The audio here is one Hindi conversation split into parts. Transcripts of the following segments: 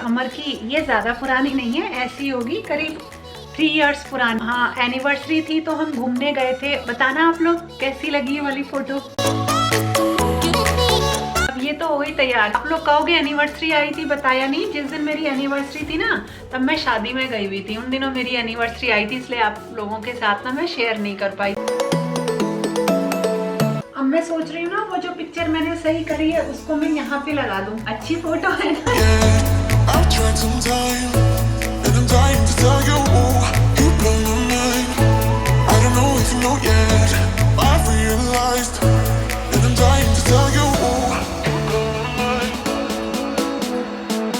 अमर की, ये ज़्यादा पुरानी नहीं है, ऐसी होगी करीब 3 इयर्स पुरानी। हाँ, एनिवर्सरी थी तो हम घूमने गए थे। बताना आप लोग कैसी लगी ये वाली फोटो। अब ये तो हो गई तैयार। आप लोग कहोगे एनिवर्सरी आई थी, बताया नहीं। जिस दिन मेरी एनिवर्सरी थी ना, तब मैं शादी में गई हुई थी। उन दिनों मेरी एनिवर्सरी आई थी, इसलिए आप लोगों के साथ ना मैं शेयर नहीं कर पाई। अब मैं सोच रही हूँ ना, वो जो पिक्चर मैंने सही करी है उसको मैं यहाँ पे लगा दूँ। अच्छी फोटो है ना।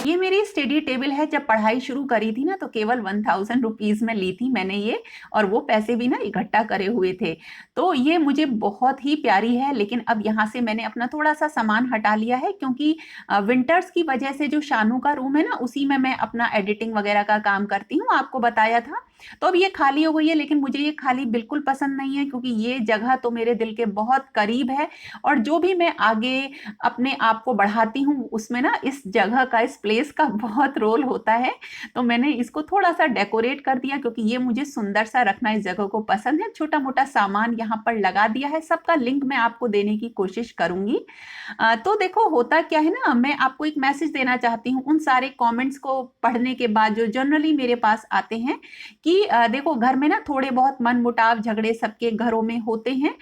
ये मेरी स्टडी टेबल है। जब पढ़ाई शुरू करी थी ना, तो केवल 1000 रुपीज में ली थी मैंने ये, और वो पैसे भी ना इकट्ठा करे हुए थे। तो ये मुझे बहुत ही प्यारी है। लेकिन अब यहाँ से मैंने अपना थोड़ा सा सामान हटा लिया है, क्योंकि विंटर्स की वजह से जो शानू का रूम है ना, उसी में मैं अपना एडिटिंग वगैरह का काम करती हूँ, आपको बताया था। तो अब ये खाली हो गई है, लेकिन मुझे ये खाली बिल्कुल पसंद नहीं है, क्योंकि ये जगह तो मेरे दिल के बहुत करीब है। और जो भी मैं आगे अपने आप को बढ़ाती हूँ, उसमें ना इस जगह का, इस प्लेस का बहुत रोल होता है। तो मैंने इसको थोड़ा सा डेकोरेट कर दिया, क्योंकि ये मुझे सुंदर सा रखना इस जगह को पसंद है। छोटा मोटा सामान यहाँ पर लगा दिया है, सबका लिंक मैं आपको देने की कोशिश करूंगी। तो देखो होता क्या है ना, मैं आपको एक मैसेज देना चाहती हूँ उन सारे कमेंट्स को पढ़ने के बाद जो जनरली मेरे पास आते हैं, कि देखो घर में ना थोड़े बहुत मन मुटाव झगड़े सबके घरों में होते हैं,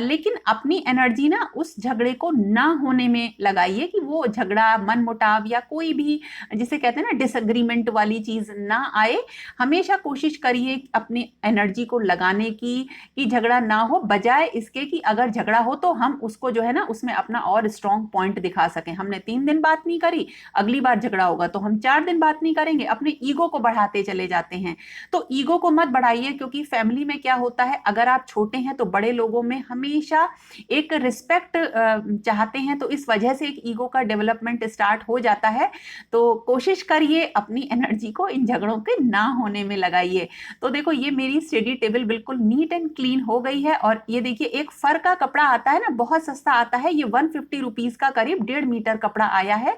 लेकिन अपनी एनर्जी ना उस झगड़े को ना होने में लगाइए, कि वो झगड़ा, मन मुटाव या कोई भी जिसे कहते हैं ना डिसएग्रीमेंट वाली चीज ना आए। हमेशा कोशिश करिए अपनी एनर्जी को लगाने की, कि झगड़ा ना हो, बजाय इसके कि अगर झगड़ा हो तो हम उसको जो है ना उसमें अपना और स्ट्रॉन्ग पॉइंट दिखा सकें। हमने 3 दिन बात नहीं करी, अगली बार झगड़ा होगा तो हम 4 दिन बात नहीं करेंगे, अपने ईगो को बढ़ाते चले जाते हैं। तो ईगो को मत बढ़ाइए, क्योंकि फैमिली में क्या होता है, अगर आप छोटे हैं तो बड़े लोगों में हमेशा एक रिस्पेक्ट चाहते हैं, तो इस वजह से एक ईगो का डेवलपमेंट स्टार्ट हो जाता है। तो कोशिश करिए अपनी एनर्जी को इन झगड़ों के ना होने में लगाइए। तो देखो ये मेरी स्टडी टेबल बिल्कुल नीट एंड क्लीन हो गई है। और ये देखिए, एक फर का कपड़ा आता है ना, बहुत सस्ता आता है, ये 150 रुपीज का करीब 1.5 मीटर कपड़ा आया है।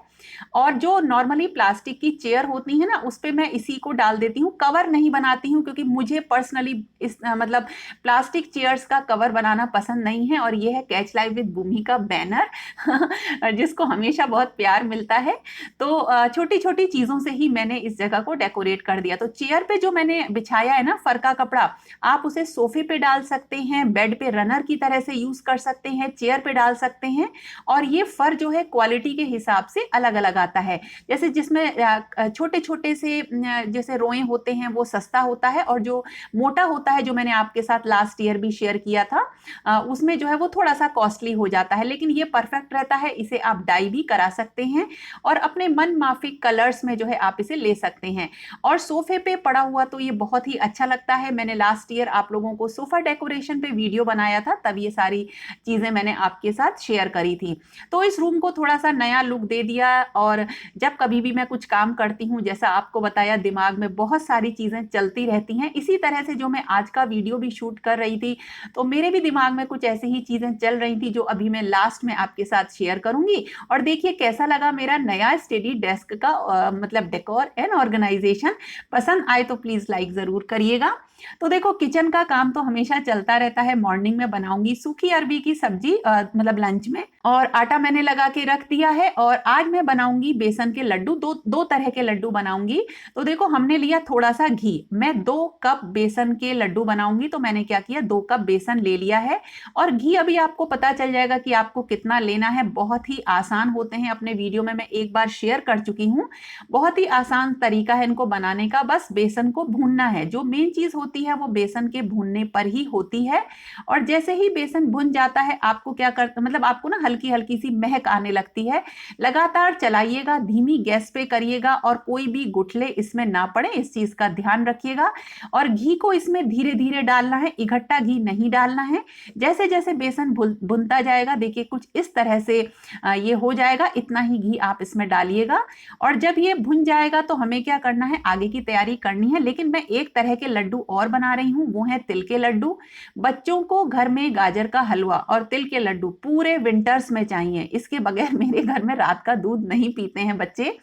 और जो नॉर्मली प्लास्टिक की चेयर होती है ना, उस पे मैं इसी को डाल देती हूँ, कवर नहीं बनाती हूँ, क्योंकि मुझे पर्सनली इस मतलब प्लास्टिक चेयर्स का कवर बनाना पसंद नहीं है। और ये है कैच लाइफ विद भूमि का बैनर जिसको हमेशा बहुत प्यार मिलता है। तो छोटी छोटी चीजों से ही मैंने इस जगह को डेकोरेट कर दिया। तो चेयर पे जो मैंने बिछाया है ना फर का कपड़ा, आप उसे सोफे पे डाल सकते हैं, बेड पे रनर की तरह से यूज कर सकते हैं, चेयर पे डाल सकते हैं। और ये फर जो है क्वालिटी के हिसाब से अलग अलग आता है। जैसे जिसमें छोटे छोटे से जैसे रोए होते हैं वो सस्ता होता है, और जो मोटा होता है जो मैंने आपके साथ लास्ट ईयर भी शेयर किया था, उसमें जो है वो थोड़ा सा कॉस्टली हो जाता है। लेकिन ये परफेक्ट रहता है, इसे आप डाई भी करा सकते हैं और अपने मन माफिक कलर्स में जो है आप इसे ले सकते हैं। और सोफे पे पड़ा हुआ तो ये बहुत ही अच्छा लगता है। मैंने लास्ट ईयर आप लोगों को सोफा डेकोरेशन पे वीडियो बनाया था, तब ये सारी चीजें मैंने आपके साथ शेयर करी थी। तो इस रूम को थोड़ा सा नया लुक दे दिया। और जब कभी भी मैं कुछ काम करती हूँ, जैसा आपको बताया, दिमाग में बहुत सारी चीजें चलती रहती हैं। इसी तरह से जो मैं आज का वीडियो भी शूट कर रही थी, तो मेरे भी दिमाग में कुछ ऐसी ही चीजें चल रही थी, जो अभी मैं लास्ट में आपके साथ शेयर करूंगी। और देखिए कैसा लगा मेरा नया स्टडी डेस्क का मतलब डेकोर एंड ऑर्गेनाइजेशन। पसंद आए तो प्लीज लाइक जरूर करिएगा। तो देखो किचन का काम तो हमेशा चलता रहता है। मॉर्निंग में बनाऊंगी सूखी अरबी की सब्जी, मतलब लंच में, और आटा मैंने लगा के रख दिया है। और आज मैं बनाऊंगी बेसन के लड्डू, दो तरह के लड्डू बनाऊंगी। तो देखो हमने लिया थोड़ा सा घी, मैं 2 कप बेसन के लड्डू बनाऊंगी, तो मैंने क्या किया, 2 कप बेसन ले लिया है। और घी अभी आपको पता चल जाएगा कि आपको कितना लेना है। बहुत ही आसान होते हैं, अपने वीडियो में मैं एक बार शेयर कर चुकी हूँ। बहुत ही आसान तरीका है इनको बनाने का, बस बेसन को भूनना है। जो मेन चीज होती है वो बेसन के भूनने पर ही होती है। और जैसे ही बेसन भुन जाता है, आपको क्या करता, मतलब आपको ना हल्की हल्की सी महक आने लगती है। लगातार चलाइएगा, धीमी गैस पे करिएगा, और कोई भी गुठले इसमें ना पड़े, इस चीज का ध्यान रखिएगा। रखिएगा। और घी को इसमें धीरे धीरे डालना है, इकट्ठा घी नहीं डालना है। जैसे जैसे बेसन भुनता जाएगा, देखिए कुछ इस तरह से ये हो जाएगा, इतना ही घी आप इसमें डालिएगा। और जब ये भुन जाएगा तो हमें क्या करना है, आगे की तैयारी करनी है। लेकिन मैं एक तरह के लड्डू और बना रही हूँ, वो है तिल के लड्डू। बच्चों को घर में गाजर का हलवा और तिल के लड्डू पूरे विंटर्स में चाहिए, इसके बगैर मेरे घर में रात का दूध नहीं पीते हैं बच्चे।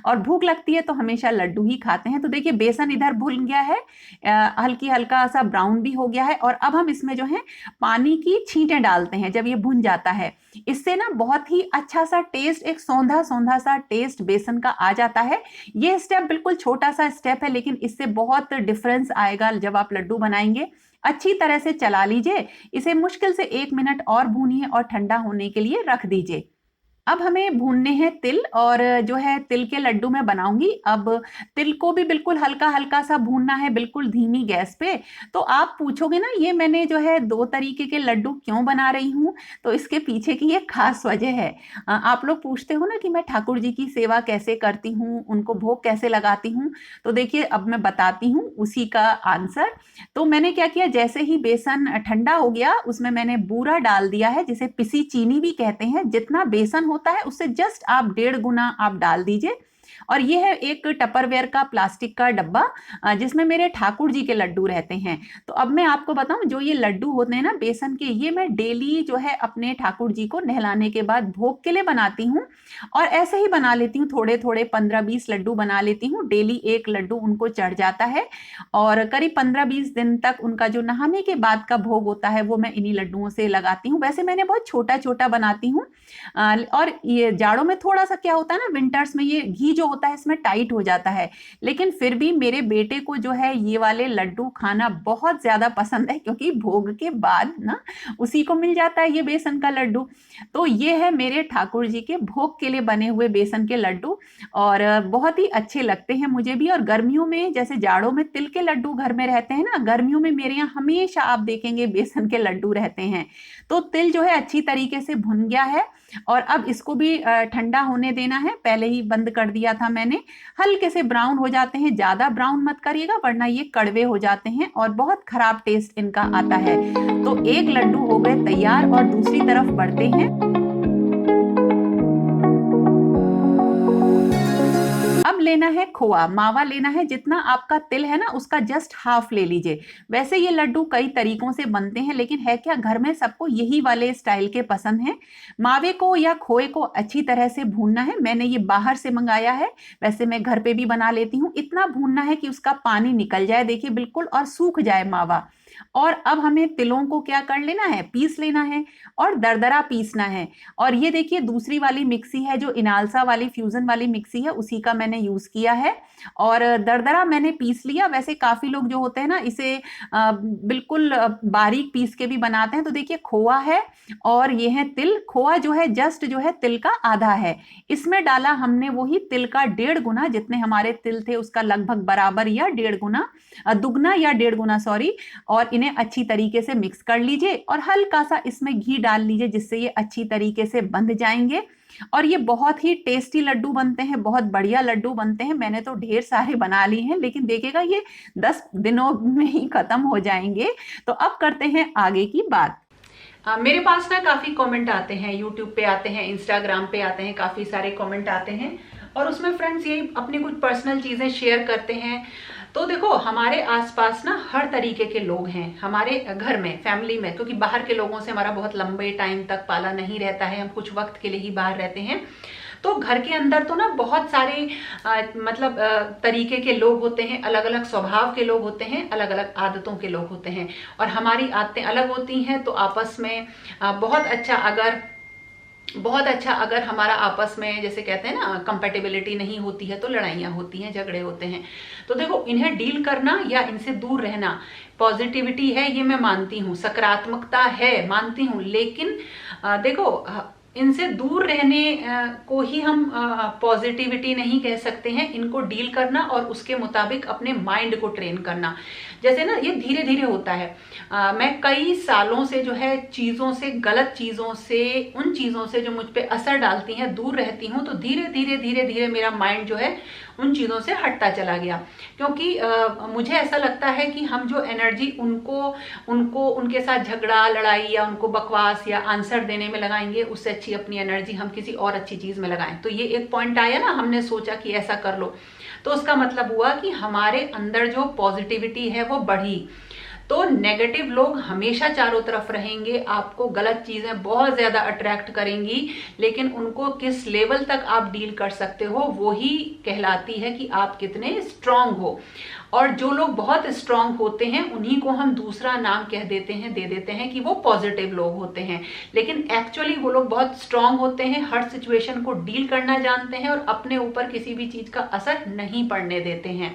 और भूख लगती है तो हमेशा लड्डू ही खाते हैं। तो देखिए बेसन इधर भुन गया है, हल्की हल्का सा ब्राउन भी हो गया है। और अब हम इसमें जो है पानी की छींटें डालते हैं जब ये भुन जाता है। इससे ना बहुत ही अच्छा सा टेस्ट, एक सौंधा सौंधा सा टेस्ट बेसन का आ जाता है। ये स्टेप बिल्कुल छोटा सा स्टेप है, लेकिन इससे बहुत डिफरेंस आएगा जब आप लड्डू बनाएंगे। अच्छी तरह से चला लीजिए इसे, मुश्किल से 1 मिनट और भूनिए और ठंडा होने के लिए रख दीजिए। अब हमें भूनने हैं तिल, और जो है तिल के लड्डू मैं बनाऊंगी। अब तिल को भी बिल्कुल हल्का हल्का सा भूनना है, बिल्कुल धीमी गैस पे। तो आप पूछोगे ना ये मैंने जो है 2 तरीके के लड्डू क्यों बना रही हूँ, तो इसके पीछे की एक खास वजह है। आप लोग पूछते हो ना कि मैं ठाकुर जी की सेवा कैसे करती हूँ, उनको भोग कैसे लगाती हूँ, तो देखिए अब मैं बताती हूँ उसी का आंसर। तो मैंने क्या किया, जैसे ही बेसन ठंडा हो गया उसमें मैंने बूरा डाल दिया है, जिसे पिसी चीनी भी कहते हैं। जितना बेसन होता है उससे जस्ट आप 1.5 गुना आप डाल दीजिए। और ये है एक टपरवेयर का प्लास्टिक का डब्बा, जिसमें मेरे ठाकुर जी के लड्डू रहते हैं। तो अब मैं आपको बताऊं, जो ये लड्डू होते हैं ना बेसन के, ये मैं डेली जो है अपने ठाकुर जी को नहलाने के बाद भोग के लिए बनाती हूँ। और ऐसे ही बना लेती हूँ, थोड़े थोड़े 15-20 लड्डू बना लेती हूँ। डेली एक लड्डू उनको चढ़ जाता है, और करीब 15-20 दिन तक उनका जो नहाने के बाद का भोग होता है वो मैं इन्हीं लड्डुओं से लगाती हूँ। वैसे मैंने बहुत छोटा छोटा बनाती हूँ। और ये जाड़ों में थोड़ा सा क्या होता है ना, विंटर्स में ये घी जो होता है इसमें टाइट हो जाता है। लेकिन फिर भी मेरे बेटे को जो है ये वाले लड्डू खाना बहुत ज्यादा पसंद है, क्योंकि भोग के बाद ना उसी को मिल जाता है ये बेसन का लड्डू। तो ये है मेरे ठाकुर जी के भोग के लिए बने हुए बेसन के लड्डू, और बहुत ही अच्छे लगते हैं मुझे भी। और गर्मियों में, जैसे जाड़ों में तिल के लड्डू घर में रहते हैं ना, गर्मियों में मेरे यहाँ हमेशा आप देखेंगे बेसन के लड्डू रहते हैं। तो तिल जो है अच्छी तरीके से भुन गया है, और अब इसको भी ठंडा होने देना है। पहले ही बंद कर दिया था मैंने। हल्के से ब्राउन हो जाते हैं, ज्यादा ब्राउन मत करिएगा वरना ये कड़वे हो जाते हैं और बहुत खराब टेस्ट इनका आता है। तो एक लड्डू हो गए तैयार, और दूसरी तरफ बढ़ते हैं। अब लेना है खोआ, मावा लेना है। जितना आपका तिल है ना उसका जस्ट हाफ ले लीजिए। वैसे ये लड्डू कई तरीकों से बनते हैं, लेकिन है क्या, घर में सबको यही वाले स्टाइल के पसंद हैं। मावे को या खोए को अच्छी तरह से भूनना है। मैंने ये बाहर से मंगाया है, वैसे मैं घर पे भी बना लेती हूँ। इतना भूनना है कि उसका पानी निकल जाए, देखिए बिल्कुल, और सूख जाए मावा। और अब हमें तिलों को क्या कर लेना है, पीस लेना है, और दरदरा पीसना है। और ये देखिए दूसरी वाली मिक्सी है, जो इनालसा वाली फ्यूजन वाली मिक्सी है, उसी का मैंने यूज किया है, और दरदरा मैंने पीस लिया। वैसे काफी लोग जो होते हैं ना इसे बिल्कुल बारीक पीस के भी बनाते हैं। तो देखिए खोआ है और ये है तिल। खोआ जो है जस्ट जो है तिल का आधा है, इसमें डाला हमने वही तिल का 1.5 गुना, जितने हमारे तिल थे उसका लगभग बराबर या 1.5 गुना, दुगना या 1.5 गुना सॉरी। और इन्हें अच्छी तरीके से मिक्स कर लीजिए, और हल्का सा इसमें घी डाल लीजिए, जिससे ये अच्छी तरीके से बंध जाएंगे। और ये बहुत ही टेस्टी लड्डू बनते हैं, बहुत बढ़िया लड्डू बनते हैं। मैंने तो ढेर सारे बना लिए हैं, लेकिन देखिएगा ये 10 दिनों में ही खत्म हो जाएंगे। तो अब करते हैं आगे की बात। मेरे पास ना काफी कमेंट आते हैं, यूट्यूब पे आते हैं, इंस्टाग्राम पे आते हैं, काफी सारे कमेंट आते हैं, और उसमें फ्रेंड्स ये अपनी कुछ पर्सनल चीजें शेयर करते हैं। तो देखो हमारे आसपास ना हर तरीके के लोग हैं हमारे घर में, फैमिली में, क्योंकि बाहर के लोगों से हमारा बहुत लंबे टाइम तक पाला नहीं रहता है, हम कुछ वक्त के लिए ही बाहर रहते हैं। तो घर के अंदर तो ना बहुत सारे तरीके के लोग होते हैं, अलग अलग स्वभाव के लोग होते हैं, अलग अलग आदतों के लोग होते हैं, और हमारी आदतें अलग होती हैं। तो आपस में बहुत अच्छा अगर हमारा आपस में, जैसे कहते हैं ना, कंपेटेबिलिटी नहीं होती है तो लड़ाइयाँ होती हैं, झगड़े होते हैं। तो देखो इन्हें डील करना या इनसे दूर रहना, पॉजिटिविटी है ये मैं मानती हूँ, सकारात्मकता है मानती हूँ, लेकिन देखो इनसे दूर रहने को ही हम पॉजिटिविटी नहीं कह सकते हैं। इनको डील करना और उसके मुताबिक अपने माइंड को ट्रेन करना, जैसे ना ये धीरे धीरे होता है। मैं कई सालों से जो है चीज़ों से, गलत चीज़ों से, उन चीज़ों से जो मुझ पे असर डालती हैं दूर रहती हूँ। तो धीरे धीरे धीरे धीरे मेरा माइंड जो है उन चीज़ों से हटता चला गया। क्योंकि मुझे ऐसा लगता है कि हम जो एनर्जी उनको उनको उनके साथ झगड़ा लड़ाई या उनको बकवास या आंसर देने में लगाएंगे, उससे अच्छी अपनी एनर्जी हम किसी और अच्छी चीज़ में लगाएं। तो ये एक पॉइंट आया ना, हमने सोचा कि ऐसा कर लो, तो उसका मतलब हुआ कि हमारे अंदर जो पॉजिटिविटी है वो बढ़ी। तो नेगेटिव लोग हमेशा चारों तरफ रहेंगे, आपको गलत चीजें बहुत ज्यादा अट्रैक्ट करेंगी, लेकिन उनको किस लेवल तक आप डील कर सकते हो वो ही कहलाती है कि आप कितने स्ट्रांग हो। और जो लोग बहुत स्ट्रांग होते हैं उन्हीं को हम दूसरा नाम कह देते हैं, दे देते हैं कि वो पॉजिटिव लोग होते हैं, लेकिन एक्चुअली वो लोग बहुत स्ट्रांग होते हैं, हर सिचुएशन को डील करना जानते हैं और अपने ऊपर किसी भी चीज का असर नहीं पड़ने देते हैं।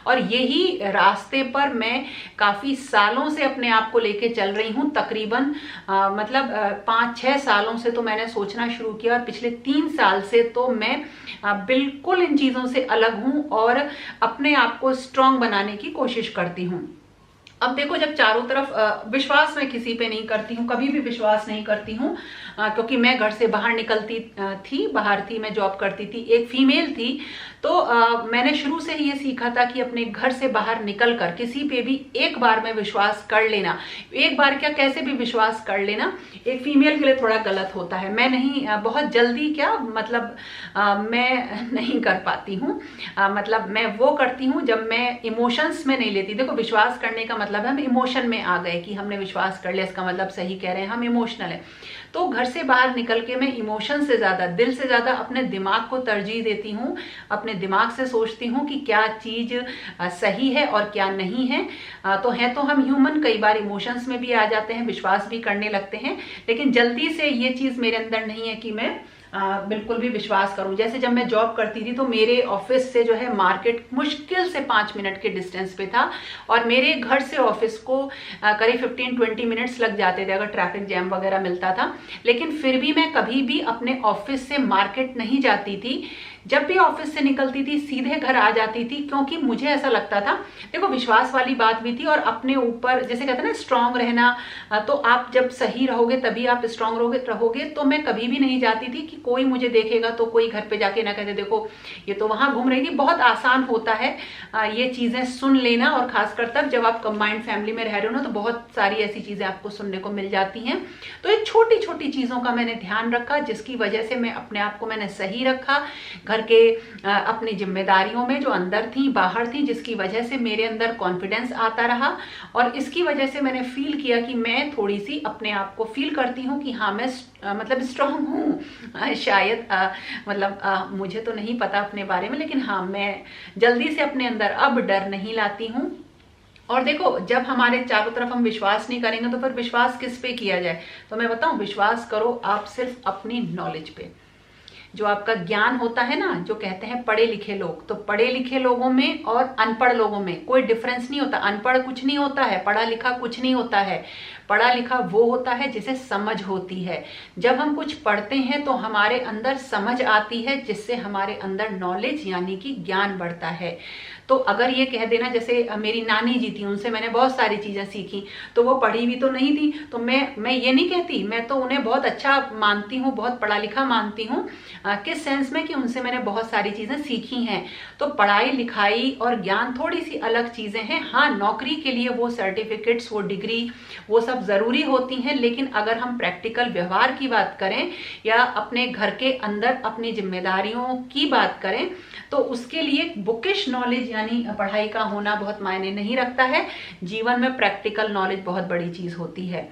और यही रास्ते पर मैं काफी सालों से अपने आप को लेके चल रही हूँ। तकरीबन 5-6 सालों से तो मैंने सोचना शुरू किया, और पिछले 3 साल से तो मैं बिल्कुल इन चीजों से अलग हूँ और अपने आप को स्ट्रांग बनाने की कोशिश करती हूँ। अब देखो, जब चारों तरफ विश्वास मैं किसी पे नहीं करती हूँ, कभी भी विश्वास नहीं करती हूँ, क्योंकि मैं घर से बाहर निकलती थी, बाहर थी, मैं जॉब करती थी, एक फीमेल थी, तो मैंने शुरू से ही ये सीखा था कि अपने घर से बाहर निकलकर किसी पे भी एक बार में विश्वास कर लेना, एक बार क्या कैसे भी विश्वास कर लेना एक फीमेल के लिए थोड़ा गलत होता है। मैं नहीं बहुत जल्दी क्या मतलब मैं नहीं कर पाती हूँ, मतलब मैं वो करती हूँ जब मैं इमोशंस में नहीं लेती। देखो, विश्वास करने का मतलब है हम इमोशन में आ गए कि हमने विश्वास कर लिया, इसका मतलब सही कह रहे हैं, हम इमोशनल है। तो घर से बाहर निकल के मैं इमोशन से ज्यादा, दिल से ज्यादा अपने दिमाग को तरजीह देती हूँ, अपने दिमाग से सोचती हूँ कि क्या चीज सही है और क्या नहीं है। तो हम ह्यूमन, कई बार इमोशंस में भी आ जाते हैं, विश्वास भी करने लगते हैं, लेकिन जल्दी से ये चीज मेरे अंदर नहीं है कि मैं बिल्कुल भी विश्वास करूं। जैसे जब मैं जॉब करती थी तो मेरे ऑफिस से जो है मार्केट मुश्किल से 5 मिनट के डिस्टेंस पे था, और मेरे घर से ऑफिस को करीब 15-20 मिनट्स लग जाते थे अगर ट्रैफिक जैम वगैरह मिलता था। लेकिन फिर भी मैं कभी भी अपने ऑफिस से मार्केट नहीं जाती थी, जब भी ऑफिस से निकलती थी सीधे घर आ जाती थी, क्योंकि मुझे ऐसा लगता था, देखो विश्वास वाली बात भी थी और अपने ऊपर जैसे कहते हैं ना स्ट्रांग रहना, तो आप जब सही रहोगे तभी आप स्ट्रांग रहोगे। तो मैं कभी भी नहीं जाती थी कि कोई मुझे देखेगा तो कोई घर पे जाके ना कहते देखो ये तो वहां घूम रही थी। बहुत आसान होता है ये चीजें सुन लेना, और खासकर तब जब आप कंबाइंड फैमिली में रह रहे हो ना, तो बहुत सारी ऐसी चीजें आपको सुनने को मिल जाती हैं। तो ये छोटी छोटी चीजों का मैंने ध्यान रखा, जिसकी वजह से मैं अपने आप को मैंने सही रखा घर के अपनी जिम्मेदारियों में जो अंदर थी बाहर थी, जिसकी वजह से मेरे अंदर कॉन्फिडेंस आता रहा। और इसकी वजह से मैंने फील किया कि मैं थोड़ी सी अपने आप को फील करती हूँ कि हाँ मैं मतलब स्ट्रांग हूँ, शायद मुझे तो नहीं पता अपने बारे में, लेकिन हाँ मैं जल्दी से अपने अंदर अब डर नहीं लाती हूँ। और देखो, जब हमारे चारों तरफ हम विश्वास नहीं करेंगे तो फिर विश्वास किस पे किया जाए? तो मैं बताऊं, विश्वास करो आप सिर्फ अपनी नॉलेज पे, जो आपका ज्ञान होता है ना, जो कहते हैं पढ़े लिखे लोग, तो पढ़े लिखे लोगों में और अनपढ़ लोगों में कोई डिफरेंस नहीं होता। अनपढ़ कुछ नहीं होता है, पढ़ा लिखा कुछ नहीं होता है। पढ़ा लिखा वो होता है जिसे समझ होती है। जब हम कुछ पढ़ते हैं तो हमारे अंदर समझ आती है, जिससे हमारे अंदर नॉलेज यानी कि ज्ञान बढ़ता है। तो अगर ये कह देना, जैसे मेरी नानी जी थी, उनसे मैंने बहुत सारी चीजें सीखी, तो वो पढ़ी भी तो नहीं थी, तो मैं ये नहीं कहती, मैं तो उन्हें बहुत अच्छा मानती हूँ, बहुत पढ़ा लिखा मानती हूँ। किस सेंस में कि उनसे मैंने बहुत सारी चीजें सीखी हैं। तो पढ़ाई लिखाई और ज्ञान थोड़ी सी अलग चीजें हैं। हाँ, नौकरी के लिए वो सर्टिफिकेट्स, वो डिग्री, वो सब जरूरी होती हैं, लेकिन अगर हम प्रैक्टिकल व्यवहार की बात करें या अपने घर के अंदर अपनी जिम्मेदारियों की बात करें, तो उसके लिए बुकिश नॉलेज यानी पढ़ाई का होना बहुत मायने नहीं रखता है। जीवन में प्रैक्टिकल नॉलेज बहुत बड़ी चीज होती है।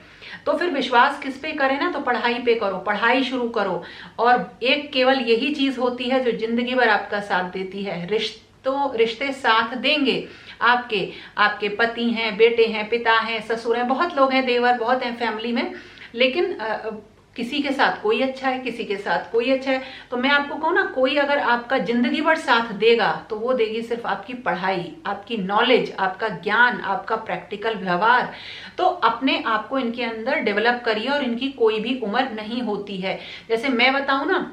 तो फिर विश्वास किस पे करें ना, तो पढ़ाई पे करो, पढ़ाई शुरू करो। और एक केवल यही चीज होती है जो जिंदगी भर आपका साथ देती है, रिश्ते साथ देंगे। आपके पति हैं, बेटे हैं, पिता हैं, ससुर हैं, बहुत लोग हैं, देवर बहुत हैं फैमिली में, लेकिन किसी के साथ कोई अच्छा है, किसी के साथ कोई अच्छा है। तो मैं आपको कहूँ ना, कोई अगर आपका जिंदगी भर साथ देगा तो वो देगी सिर्फ आपकी पढ़ाई, आपकी नॉलेज, आपका ज्ञान, आपका प्रैक्टिकल व्यवहार। तो अपने आप को इनके अंदर डेवलप करिए, और इनकी कोई भी उम्र नहीं होती है। जैसे मैं बताऊँ ना,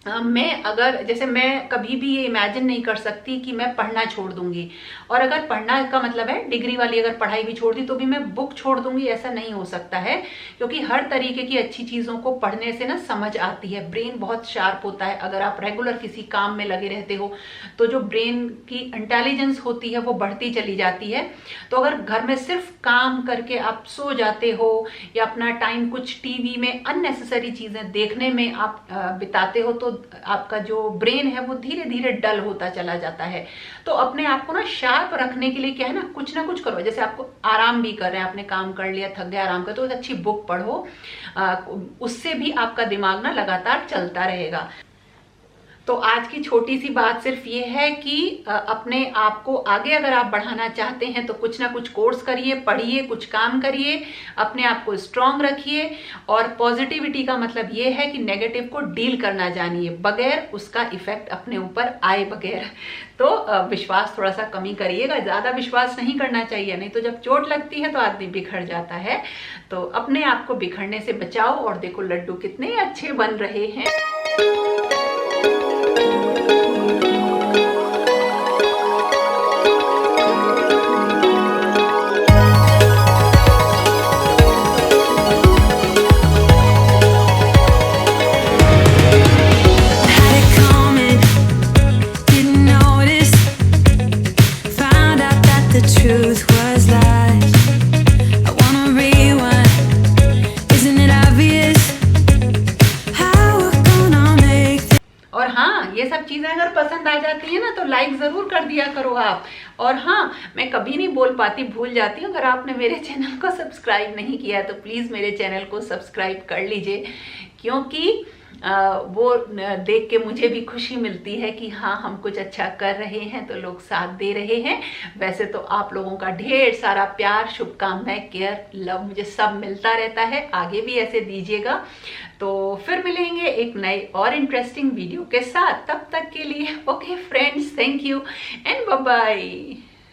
मैं अगर जैसे मैं कभी भी ये इमेजिन नहीं कर सकती कि मैं पढ़ना छोड़ दूंगी, और अगर पढ़ना का मतलब है डिग्री वाली अगर पढ़ाई भी छोड़ दी तो भी मैं बुक छोड़ दूंगी, ऐसा नहीं हो सकता है। क्योंकि हर तरीके की अच्छी चीज़ों को पढ़ने से ना समझ आती है, ब्रेन बहुत शार्प होता है। अगर आप रेगुलर किसी काम में लगे रहते हो तो जो ब्रेन की इंटेलिजेंस होती है वो बढ़ती चली जाती है। तो अगर घर में सिर्फ काम करके आप सो जाते हो या अपना टाइम कुछ टीवी में अननेसेसरी चीज़ें देखने में आप बिताते हो तो आपका जो ब्रेन है वो धीरे धीरे डल होता चला जाता है। तो अपने आप को ना शार्प रखने के लिए क्या है ना कुछ करो। जैसे आपको आराम भी कर रहे हैं, आपने काम कर लिया, थक गया, आराम कर, तो एक अच्छी बुक पढ़ो, उससे भी आपका दिमाग ना लगातार चलता रहेगा। तो आज की छोटी सी बात सिर्फ ये है कि अपने आप को आगे अगर आप बढ़ाना चाहते हैं तो कुछ ना कुछ कोर्स करिए, पढ़िए, कुछ काम करिए, अपने आप को स्ट्रांग रखिए। और पॉजिटिविटी का मतलब ये है कि नेगेटिव को डील करना जानिए बगैर उसका इफेक्ट अपने ऊपर आए बगैर। तो विश्वास थोड़ा सा कमी करिएगा, ज्यादा विश्वास नहीं करना चाहिए, नहीं तो जब चोट लगती है तो आदमी बिखर जाता है। तो अपने आप को बिखरने से बचाओ। और देखो लड्डू कितने अच्छे बन रहे हैं। Had it coming, didn't notice. Found out that the truth was lies. I wanna rewind. Isn't it obvious how we're gonna make this? और हाँ, ये सब चीजें अगर पसंद आ जाती है ना तो लाइक जरूर कर दिया करो आप। और हाँ, मैं कभी नहीं बोल पाती, भूल जाती हूँ। अगर आपने मेरे चैनल को सब्सक्राइब नहीं किया है तो प्लीज मेरे चैनल को सब्सक्राइब कर लीजिए, क्योंकि वो देख के मुझे भी खुशी मिलती है कि हाँ हम कुछ अच्छा कर रहे हैं तो लोग साथ दे रहे हैं। वैसे तो आप लोगों का ढेर सारा प्यार, शुभकामनाएं, केयर, लव मुझे सब मिलता रहता है, आगे भी ऐसे दीजिएगा। तो फिर मिलेंगे एक नए और इंटरेस्टिंग वीडियो के साथ। तब तक के लिए okay friends, thank you and bye bye.